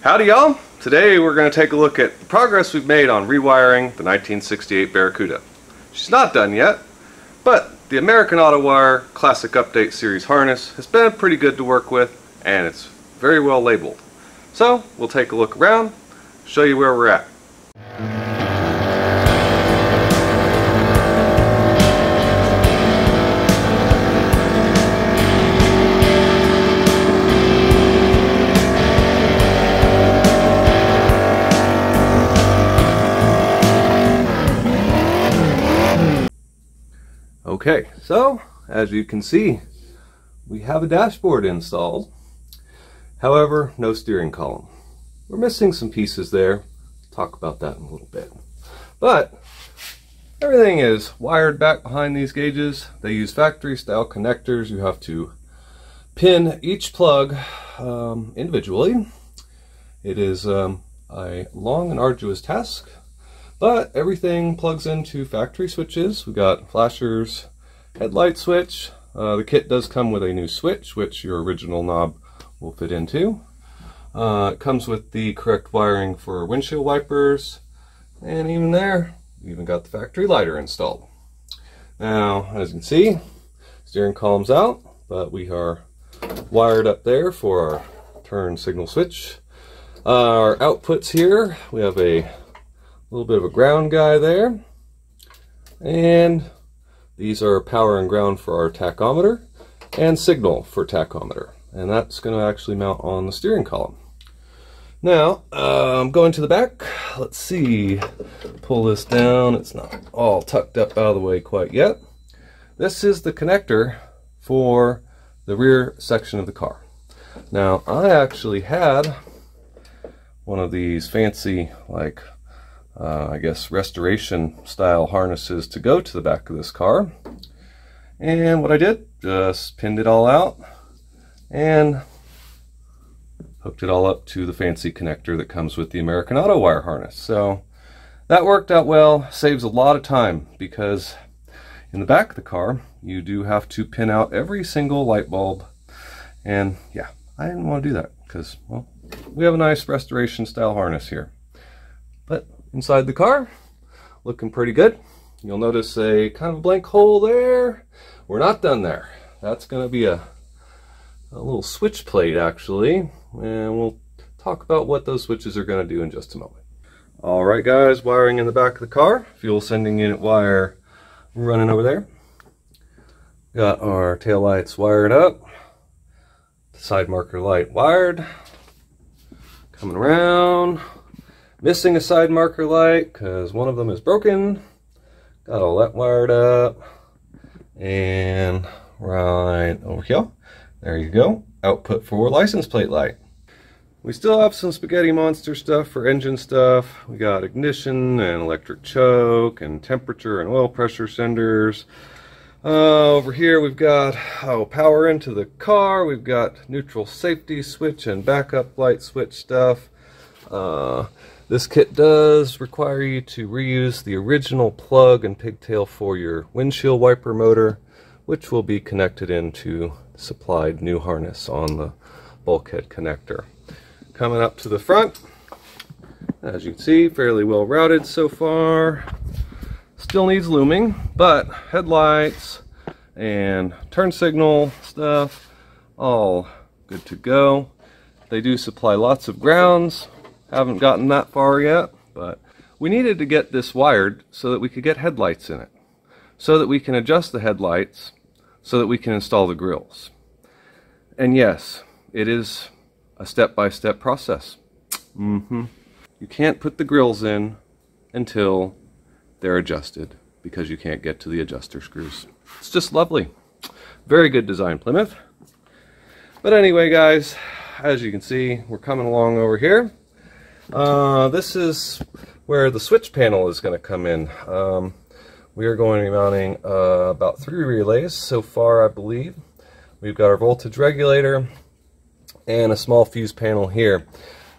Howdy y'all! Today we're going to take a look at the progress we've made on rewiring the 1968 Barracuda. She's not done yet, but the American Autowire Classic Update Series harness has been pretty good to work with, and it's very well labeled. So we'll take a look around, show you where we're at. Okay, so as you can see, we have a dashboard installed. However, no steering column. We're missing some pieces there. Talk about that in a little bit. But everything is wired back behind these gauges. They use factory style connectors. You have to pin each plug individually. It is a long and arduous task. But everything plugs into factory switches. We got flashers, headlight switch. The kit does come with a new switch, which your original knob will fit into. It comes with the correct wiring for windshield wipers, and even there, we even got the factory lighter installed. Now, as you can see, steering column's out, but we are wired up there for our turn signal switch. Our outputs here, we have a little bit of a ground guy there, and these are power and ground for our tachometer and signal for tachometer, and that's going to actually mount on the steering column. Now I'm going to the back. Let's see, pull this down. It's not all tucked up out of the way quite yet. This is the connector for the rear section of the car. Now I actually had one of these fancy I guess restoration style harnesses to go to the back of this car, and what I did, just pinned it all out and hooked it all up to the fancy connector that comes with the American Autowire harness. So that worked out well, saves a lot of time, because in the back of the car you do have to pin out every single light bulb, and yeah, I didn't want to do that because, well, we have a nice restoration style harness here. But inside the car, looking pretty good. You'll notice a kind of blank hole there. We're not done there. That's going to be a little switch plate actually, and we'll talk about what those switches are going to do in just a moment. Alright guys, wiring in the back of the car. Fuel sending unit wire running over there. Got our tail lights wired up. Side marker light wired. Coming around. Missing a side marker light because one of them is broken. Got all that wired up. And right over here, there you go. Output for license plate light. We still have some spaghetti monster stuff for engine stuff. We got ignition and electric choke and temperature and oil pressure senders. Over here we've got power into the car. We've got neutral safety switch and backup light switch stuff. This kit does require you to reuse the original plug and pigtail for your windshield wiper motor, which will be connected into the supplied new harness on the bulkhead connector. Coming up to the front, as you can see, fairly well routed so far. Still needs looming, but headlights and turn signal stuff, all good to go. They do supply lots of grounds. Haven't gotten that far yet, but we needed to get this wired so that we could get headlights in it, so that we can adjust the headlights, so that we can install the grills. And yes, it is a step-by-step process. You can't put the grills in until they're adjusted, because you can't get to the adjuster screws. It's just lovely. Very good design, Plymouth. But anyway guys, as you can see, we're coming along over here. This is where the switch panel is going to come in. We are going to be mounting about 3 relays so far, I believe. We've got our voltage regulator and a small fuse panel here.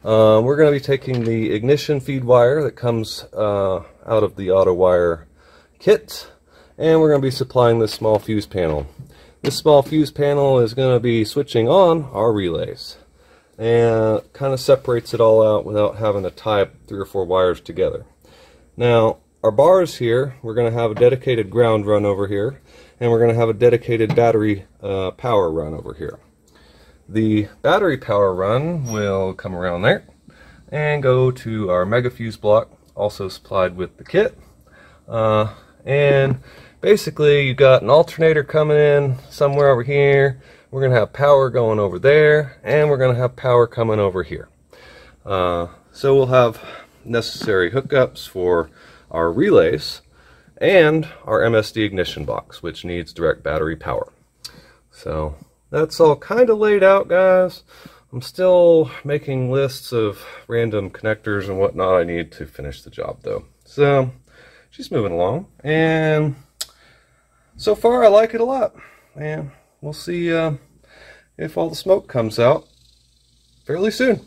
We're going to be taking the ignition feed wire that comes out of the Autowire kit, and we're going to be supplying this small fuse panel. This small fuse panel is going to be switching on our relays. and kind of separates it all out without having to tie 3 or 4 wires together. Now, our bars here, we're going to have a dedicated ground run over here, and we're going to have a dedicated battery power run over here. The battery power run will come around there and go to our mega fuse block, also supplied with the kit. And basically, you got an alternator coming in somewhere over here. We're going to have power going over there, and we're going to have power coming over here. So we'll have necessary hookups for our relays and our MSD ignition box, which needs direct battery power. So that's all kind of laid out, guys. I'm still making lists of random connectors and whatnot I need to finish the job, though. So she's moving along, and so far I like it a lot. And we'll see if all the smoke comes out fairly soon.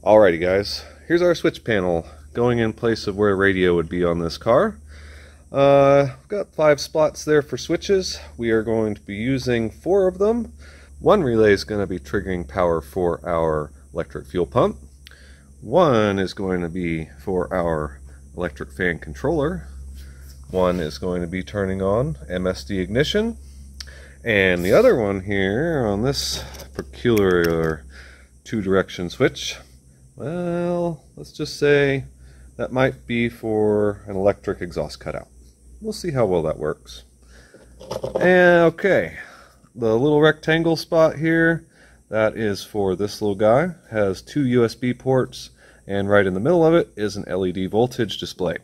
Alrighty, guys, here's our switch panel going in place of where the radio would be on this car. We've got 5 spots there for switches. We are going to be using 4 of them. One relay is going to be triggering power for our electric fuel pump. One is going to be for our electric fan controller. One is going to be turning on MSD ignition. And the other one here on this peculiar 2-direction switch, well, let's just say that might be for an electric exhaust cutout. We'll see how well that works. And okay, the little rectangle spot here, that is for this little guy. Has 2 USB ports, and right in the middle of it is an LED voltage display.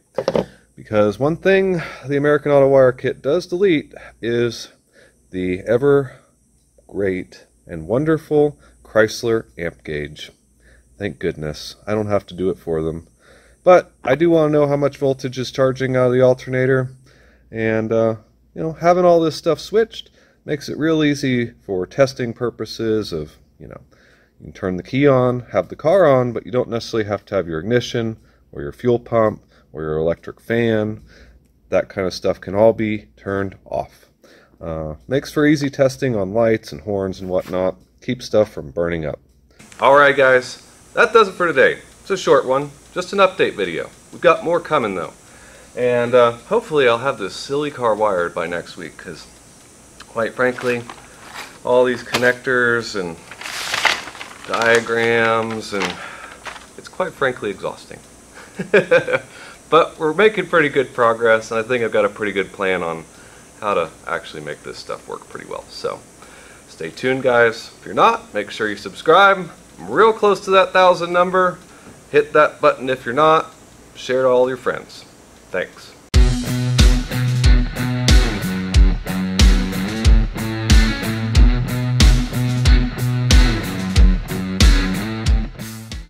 Because one thing the American Autowire kit does delete is the ever great and wonderful Chrysler amp gauge. Thank goodness. I don't have to do it for them. But I do want to know how much voltage is charging out of the alternator. And, you know, having all this stuff switched makes it real easy for testing purposes of, you know, you can turn the key on, have the car on, but you don't necessarily have to have your ignition or your fuel pump or your electric fan. That kind of stuff can all be turned off. Makes for easy testing on lights and horns and whatnot. Keeps stuff from burning up. Alright guys, that does it for today. It's a short one, just an update video. We've got more coming though. And hopefully I'll have this silly car wired by next week, because quite frankly, all these connectors and diagrams, and it's quite frankly exhausting. But we're making pretty good progress, and I think I've got a pretty good plan on how to actually make this stuff work pretty well. So stay tuned, guys. If you're not, make sure you subscribe. I'm real close to that 1,000 number. Hit that button if you're not. Share to all your friends. Thanks.